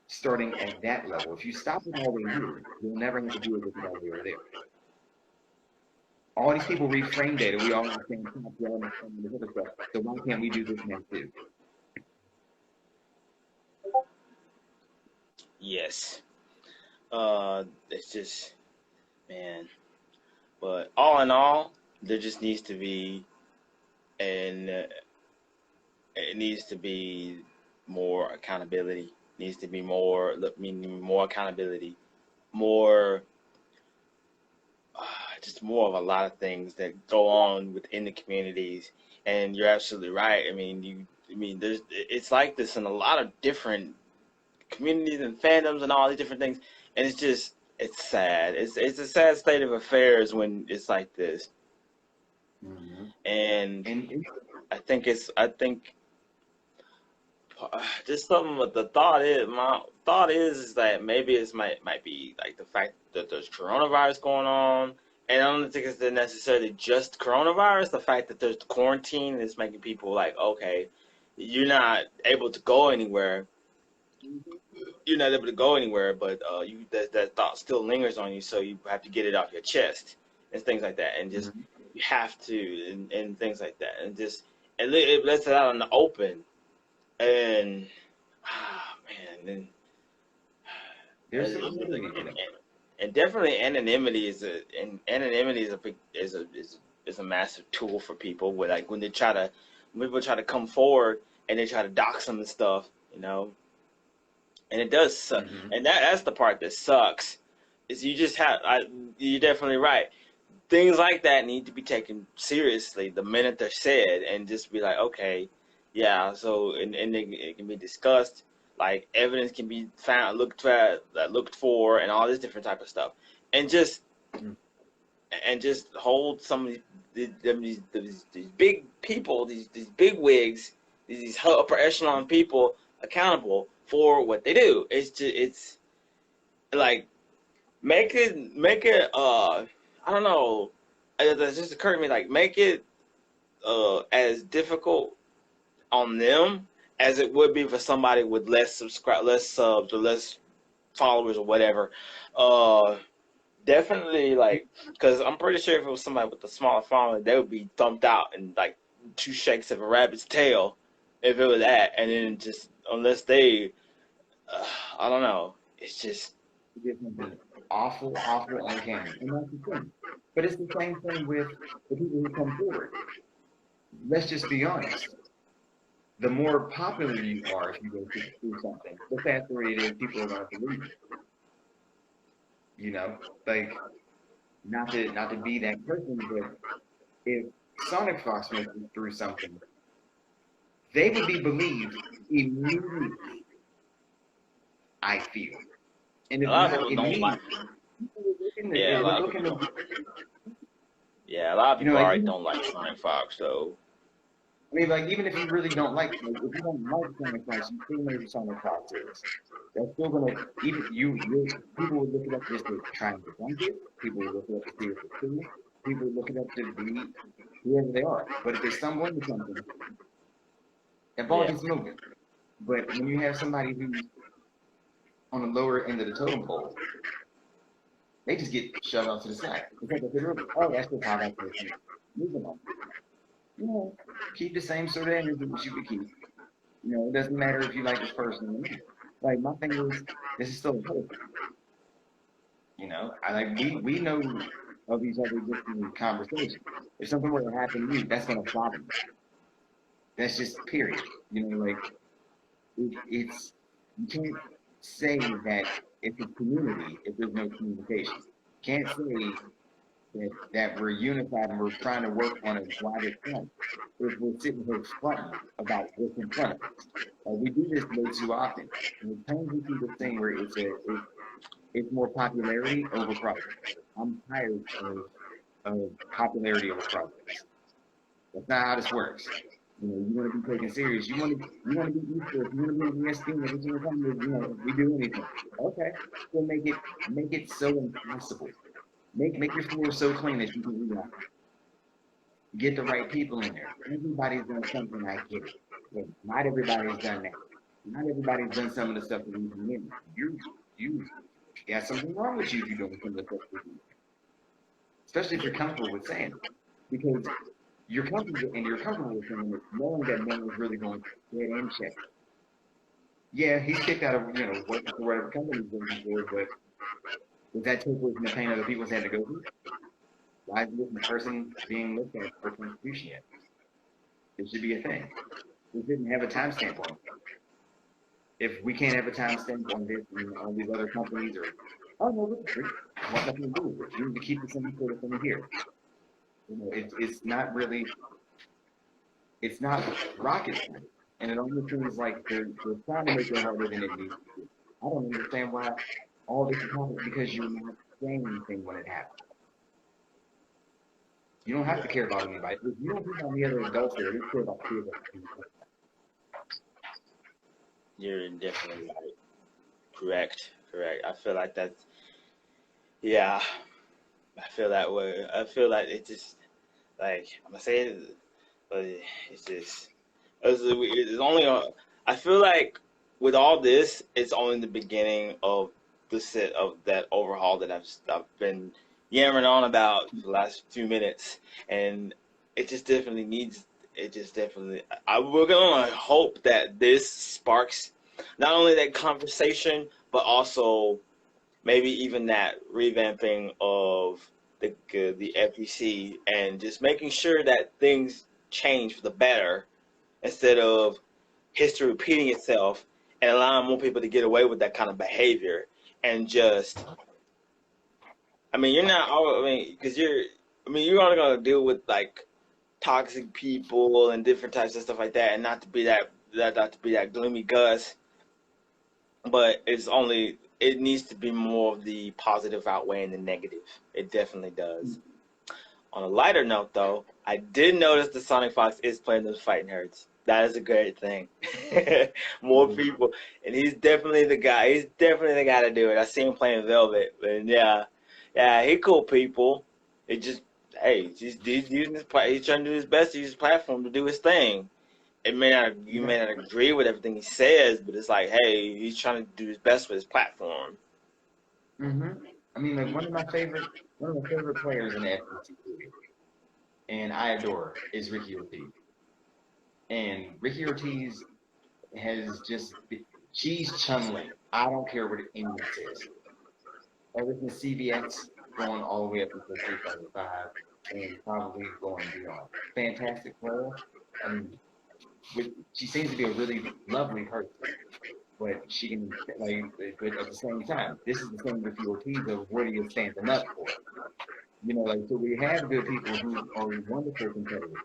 [SPEAKER 2] Starting at that level, if you stop it all the way here, you'll never have to deal with it all the way there. All these people reframe data. We all understand the other stuff. So why can't we do this now too?
[SPEAKER 1] Yes. It's just, man. But all in all, there just needs to be, and it needs to be more accountability. Needs to be more, meaning more accountability, more. Just more of a lot of things that go on within the communities, and you're absolutely right. I mean, it's like this in a lot of different communities and fandoms and all these different things, and it's sad. It's a sad state of affairs when it's like this. Mm-hmm. And I think just something. But my thought is that maybe it might be like the fact that there's coronavirus going on. And I don't think it's necessarily just coronavirus. The fact that there's quarantine is making people like, okay, you're not able to go anywhere. You're not able to go anywhere, but that thought still lingers on you, so you have to get it off your chest and things like that. And just you have to and things like that. And just it lets it out in the open. And man,
[SPEAKER 2] there's
[SPEAKER 1] and definitely anonymity is a massive tool for people. When they try to people try to come forward and they try to dox them and stuff, you know. And it does suck.
[SPEAKER 2] Mm-hmm.
[SPEAKER 1] And that's the part that sucks. Is you just have you're definitely right. Things like that need to be taken seriously the minute they're said, and just be like, okay, yeah. So and it can be discussed. Like evidence can be found, looked for, and all this different type of stuff, and just hold some of these big people, these big wigs, these upper echelon people accountable for what they do. It's like make it I don't know. It just occurred to me, like, make it as difficult on them as it would be for somebody with less subs or less followers or whatever. Definitely, like, because I'm pretty sure if it was somebody with a smaller following, they would be thumped out in like 2 shakes of a rabbit's tail if it was that. And then just unless they, I don't know, it's just
[SPEAKER 2] Awful, awful, uncanny. And that's the thing. But it's the same thing with the people who come forward. Let's just be honest. The more popular you are if you go through something, the faster it is people are going to believe it. You know, like not to be that person, but if Sonic Fox went through something, they would be believed immediately. I feel, and if
[SPEAKER 1] a lot of
[SPEAKER 2] not
[SPEAKER 1] people don't like.
[SPEAKER 2] immediately,
[SPEAKER 1] Yeah, a lot of people don't. Yeah, a lot of people
[SPEAKER 2] like,
[SPEAKER 1] already don't like Sonic Fox, though.
[SPEAKER 2] I mean, like, even if you really don't like, if you don't like Sonic Fox, you still know who Sonic Fox is. That's still gonna, even people will look it up just to try and debunk it. People will look it up to see if it's true. People will look it up to be whoever they are. But if there's someone or something, that ball gets moving. But when you have somebody who's on the lower end of the totem pole, they just get shoved off to the side. Because they figure, oh, that's just how that person. Moving on. You know, keep the same sort of energy that you would keep. You know, it doesn't matter if you like this person or not. Like, my thing is, this is still a person. You know, we know of each other just in conversation. If something were to happen to you, that's gonna bother me. That's just period. You know, like it's you can't say that it's a community if there's no communication. Can't say that we're unified and we're trying to work on a wider front if we're sitting here fronting about what's in front of us. We do this way too often. And it turns into this thing where it's more popularity over progress. I'm tired of popularity over progress. That's not how this works. You know, you want to be taken serious. You want to be equal. You want to be in ESPN every single time. You know, if we do anything, okay. So make it so impossible. Make your floor so clean that you can read out. Get the right people in there. Everybody's done something, I get it. But not everybody's done that. Not everybody's done some of the stuff that we've been in. You got something wrong with you if you're doing some of the stuff that we've been. Especially if you're comfortable with saying it. Because you're comfortable with saying it, knowing that no one's really going to get in check. Yeah, he's kicked out of, working for whatever company he's working for, but does that take away from the pain other people's had to go through? Why is this person being looked at for contribution yet? It should be a thing. We didn't have a timestamp on it. If we can't have a timestamp on this and all these other companies or, oh no, look, what nothing to do with it. You need to keep this in the here. You know, it's not really, it's not rocket science. And it only seems like they're trying to make it harder than it needs to be. I don't understand why all this is happening because you're not saying anything when it happens. You don't have to care about anybody. If you don't care about the other adults there, you care about kids.
[SPEAKER 1] You're definitely right. Correct. I feel like that's, yeah, I feel that way. I feel like it just, like, I'm gonna say it, but it's just, it's only, I feel like with all this, it's only the beginning of the set of that overhaul that I've been yammering on about for the last few minutes, and it just definitely needs. It just definitely. We're gonna hope that this sparks not only that conversation, but also maybe even that revamping of the FGC and just making sure that things change for the better instead of history repeating itself and allowing more people to get away with that kind of behavior. And just, I mean, you're not all, I mean, because you're only going to deal with like toxic people and different types of stuff like that, and not to be not to be that gloomy Gus, but it needs to be more of the positive outweighing the negative. It definitely does. On a lighter note, though, I did notice the Sonic Fox is playing those fighting herds. That is a great thing. More people, and he's definitely the guy. He's definitely the guy to do it. I see him playing Velvet, and yeah, he cool people. It just, hey, he's using he's trying to do his best to use his platform to do his thing. You may not agree with everything he says, but it's like, hey, he's trying to do his best with his platform.
[SPEAKER 2] I mean, like one of my favorite players in the FGC, and I adore, is Ricky Ortiz. And Ricky Ortiz has just, she's Chun-Li. I don't care what anyone says. Ever since CVX, going all the way up until 2005, and probably going beyond. Fantastic player. I mean, she seems to be a really lovely person, but she can, like, but at the same time, this is the same with the Ortiz of what are you standing up for? You know, like, so we have good people who are wonderful competitors.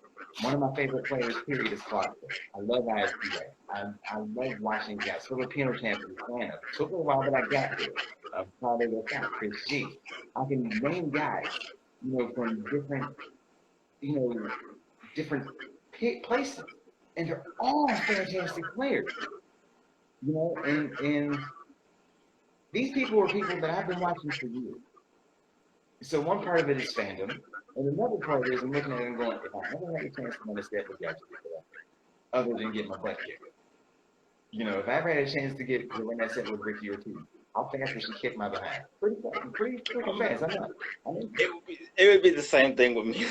[SPEAKER 2] One of my favorite players, period, is Clark. I love ISPA. I love watching guys. Filipino champion, Atlanta. Took a while, but I got there. I'm proud of that. Chris G. I can name guys, you know, from different, you know, different places, and they're all fantastic players. You know, and these people are people that I've been watching for years. So one part of it is fandom, and another part is I'm looking at it and going, if I ever had a chance to win a step with you, other than get my butt kicked. You know, if I ever had a chance to win that set with Ricky Ortiz, how fast would she kick my behind? Pretty fast. I know.
[SPEAKER 1] It would be the same thing with me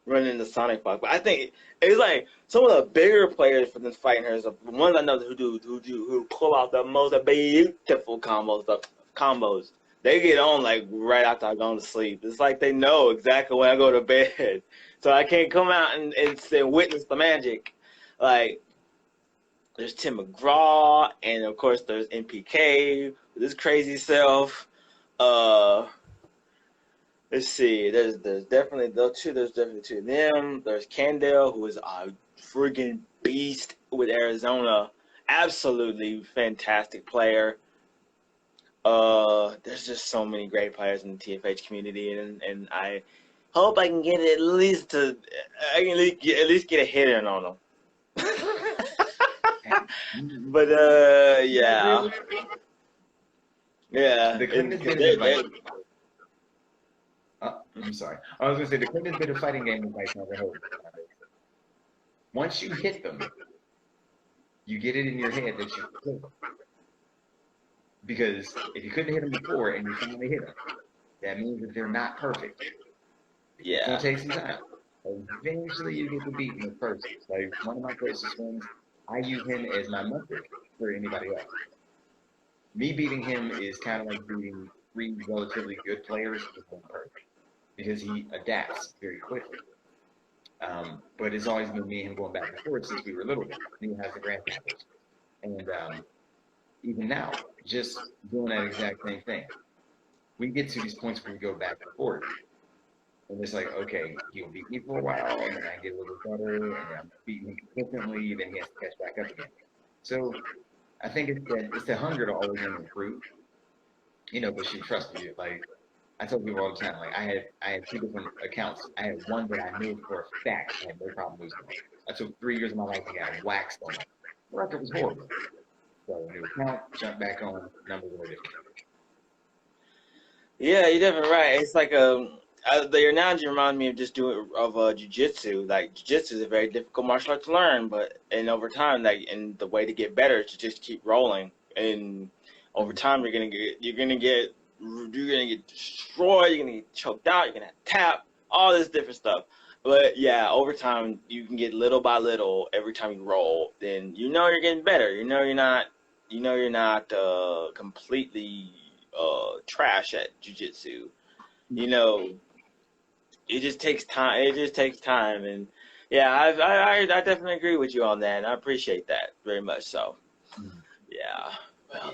[SPEAKER 1] running the Sonic Fox. But I think it's like some of the bigger players for this fighting her, the ones I know who pull out the most beautiful combos. They get on like right after I go to sleep. It's like they know exactly when I go to bed, so I can't come out and witness the magic. Like there's Tim McGraw, and of course there's NPK with his crazy self. Let's see. There's definitely those two. There's definitely two of them. There's Candell, who is a friggin' beast with Arizona. Absolutely fantastic player. There's just so many great players in the TFH community, and I hope I can get at least get a hit in on them. But yeah.
[SPEAKER 2] I'm sorry. I was going to say the cleanest bit of fighting game advice I ever heard. Once you hit them, you get it in your head that you can kill them. Because if you couldn't hit them before and you finally hit them, that means that they're not perfect.
[SPEAKER 1] Yeah.
[SPEAKER 2] It's going to take some time. Eventually you get to beat them first. Like one of my closest friends, I use him as my metric for anybody else. Me beating him is kind of like beating 3 relatively good players with 1 person, because he adapts very quickly. But it's always been me and him going back and forth since we were little. He has the grandfathers. And even now, just doing that exact same thing. We get to these points where we go back and forth. And it's like, okay, he'll beat me for a while, and then I get a little better, and then I'm beating him consistently, then he has to catch back up again. So I think it's the hunger to always improve. You know, but you trust me. Like I tell people all the time, like I had 2 different accounts. I had one that I knew for a fact I had no problem losing. I took 3 years of my life to get waxed on it. The record was horrible. So new account, jump back on, numbers were different.
[SPEAKER 1] Yeah, you're definitely right. It's like the analogy reminds me of just doing jiu-jitsu. Like jiu-jitsu is a very difficult martial art to learn, and over time, like, and the way to get better is to just keep rolling. And over time, you're gonna get destroyed. You're gonna get choked out. You're gonna tap all this different stuff. But yeah, over time, you can get little by little. Every time you roll, then you know you're getting better. You know you're not completely trash at jiu-jitsu. You know, it just takes time. And Yeah, I definitely agree with you on that, and I appreciate that very much. So,
[SPEAKER 2] Mhm.
[SPEAKER 1] yeah. Well,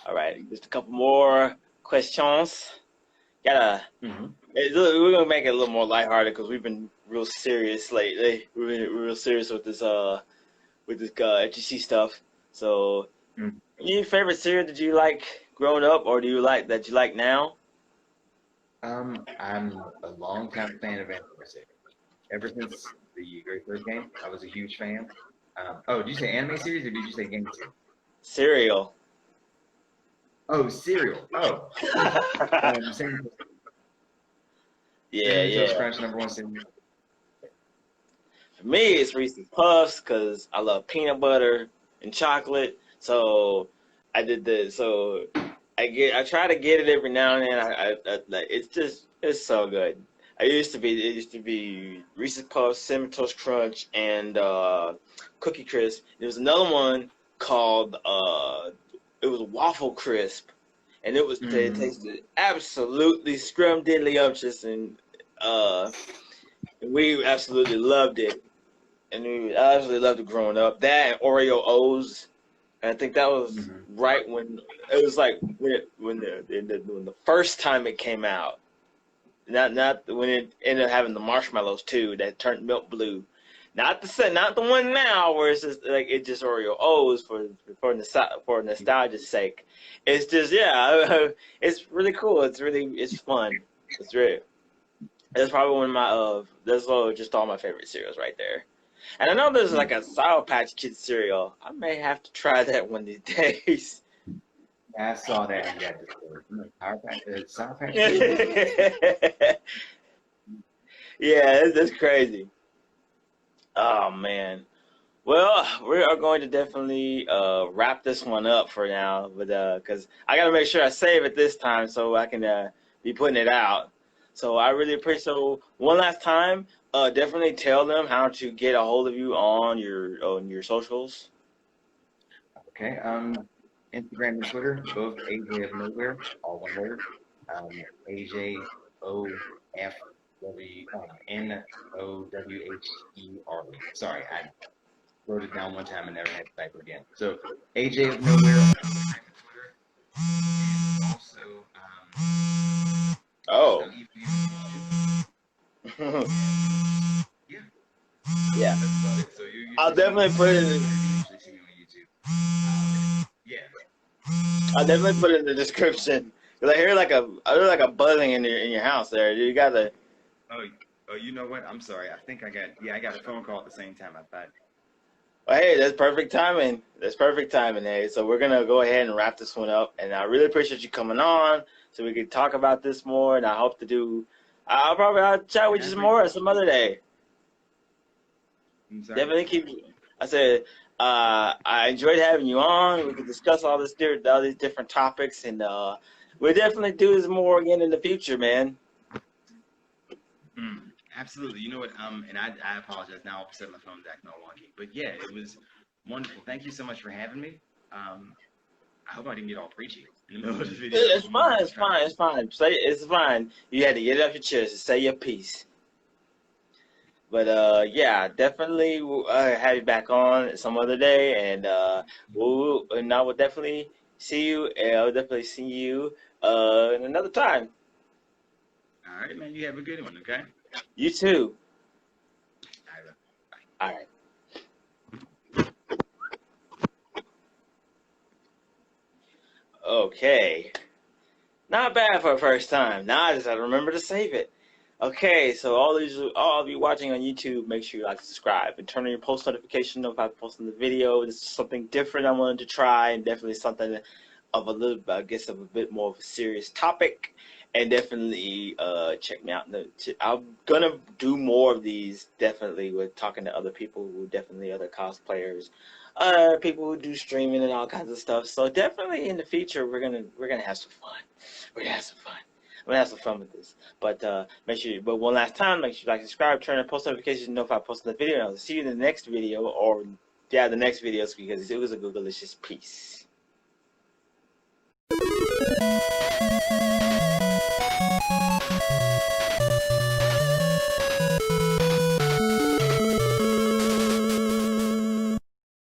[SPEAKER 1] all right, just a couple more questions. Gotta.
[SPEAKER 2] Mhm.
[SPEAKER 1] We're gonna make it a little more lighthearted because we've been real serious lately. We've been real serious with this FGC stuff. So,
[SPEAKER 2] Mhm.
[SPEAKER 1] any favorite cereal did you like growing up, or do you like that you like now?
[SPEAKER 2] I'm a longtime fan of anime. Ever since the very first game, I was a huge fan. Oh, did you say anime series or did you say game series?
[SPEAKER 1] Cereal.
[SPEAKER 2] Oh, cereal. Oh, Cinnamon
[SPEAKER 1] Yeah,
[SPEAKER 2] Cinnamon Toast
[SPEAKER 1] yeah.
[SPEAKER 2] Crunch, number one cereal.
[SPEAKER 1] For me, it's Reese's Puffs because I love peanut butter and chocolate. So I did this. So I try to get it every now and then. Like it's so good. It used to be Reese's Puffs, Cinnamon Toast Crunch, and Cookie Crisp. There was another one called it was Waffle Crisp, and it
[SPEAKER 2] Mm-hmm.
[SPEAKER 1] tasted absolutely scrumdiddlyumptious, and we absolutely loved it. And I absolutely loved it growing up. That and Oreo O's. And I think that was
[SPEAKER 2] Mm-hmm.
[SPEAKER 1] right when it was like when the first time it came out. Not when it ended up having the marshmallows too that turned milk blue. Not the one now where it's just like it just Oreo O's for nostalgia's sake. It's just yeah, it's really cool. It's fun. It's really that's probably one of my that's just all my favorite cereals right there. And I know there's like a Sour Patch Kids cereal. I may have to try that one of these days.
[SPEAKER 2] I saw that and got discouraged. I'm like, Sour Patch Kids?
[SPEAKER 1] Yeah, that's crazy. Oh man. Well, we are going to definitely wrap this one up for now, but because I got to make sure I save it this time so I can be putting it out. So I really appreciate. So one last time, definitely tell them how to get a hold of you on your socials.
[SPEAKER 2] Okay. Instagram and Twitter, both AJ of Nowhere, all one word. AJOFWNOWHERE. Sorry, I wrote it down one time and never had to type it again. So AJ of Nowhere on Instagram and Twitter, and also
[SPEAKER 1] Oh.
[SPEAKER 2] I'm even using YouTube. And yeah,
[SPEAKER 1] Yeah,
[SPEAKER 2] that's about it. So you
[SPEAKER 1] I'll
[SPEAKER 2] usually see me
[SPEAKER 1] definitely
[SPEAKER 2] on
[SPEAKER 1] put it.
[SPEAKER 2] Twitter, you usually see me on YouTube. Yeah.
[SPEAKER 1] I'll definitely put it in the description. 'Cause I hear like a buzzing in your house there. You gotta.
[SPEAKER 2] Oh, oh, you know what? I'm sorry. I got a phone call at the same time. I thought,
[SPEAKER 1] Well, hey, that's perfect timing. That's perfect timing, hey. So we're gonna go ahead and wrap this one up. And I really appreciate you coming on, so we can talk about this more. And I hope to do. I'll chat with
[SPEAKER 2] can I
[SPEAKER 1] you some
[SPEAKER 2] bring?
[SPEAKER 1] more some other day.
[SPEAKER 2] I'm sorry.
[SPEAKER 1] Definitely keep. I said. I enjoyed having you on. We could discuss all these different topics, and we'll definitely do this more again in the future, man.
[SPEAKER 2] Absolutely. You know what? And I apologize. Now all of a sudden my phone's acting all wonky. But yeah, it was wonderful. Thank you so much for having me. I hope I didn't get all preachy in the middle of the video.
[SPEAKER 1] It's
[SPEAKER 2] I'm over here
[SPEAKER 1] fine. It's
[SPEAKER 2] just trying
[SPEAKER 1] fine.
[SPEAKER 2] to.
[SPEAKER 1] It's fine. Say it's fine. You had to get it off your chest and say your piece. But yeah, definitely have you back on some other day, and I will definitely see you. I'll definitely see you in another time.
[SPEAKER 2] All right, man. You have a good one. Okay.
[SPEAKER 1] You too.
[SPEAKER 2] All right. Bye.
[SPEAKER 1] All right. Okay. Not bad for a first time. Now I just have to remember to save it. Okay, so all of you watching on YouTube, make sure you like, subscribe, and turn on your post notification if I post the video. This is something different I wanted to try, and definitely something of a little, I guess, of a bit more of a serious topic. And definitely check me out. I'm gonna do more of these. Definitely with talking to other people who definitely other cosplayers, people who do streaming and all kinds of stuff. So definitely in the future we're gonna have some fun. We're gonna have some fun. I'm gonna have some fun with this. But but one last time, make sure you like, subscribe, turn on post notifications, know if I post the video. And I'll see you in the next video, or yeah, the next videos because it was a Googleicious piece.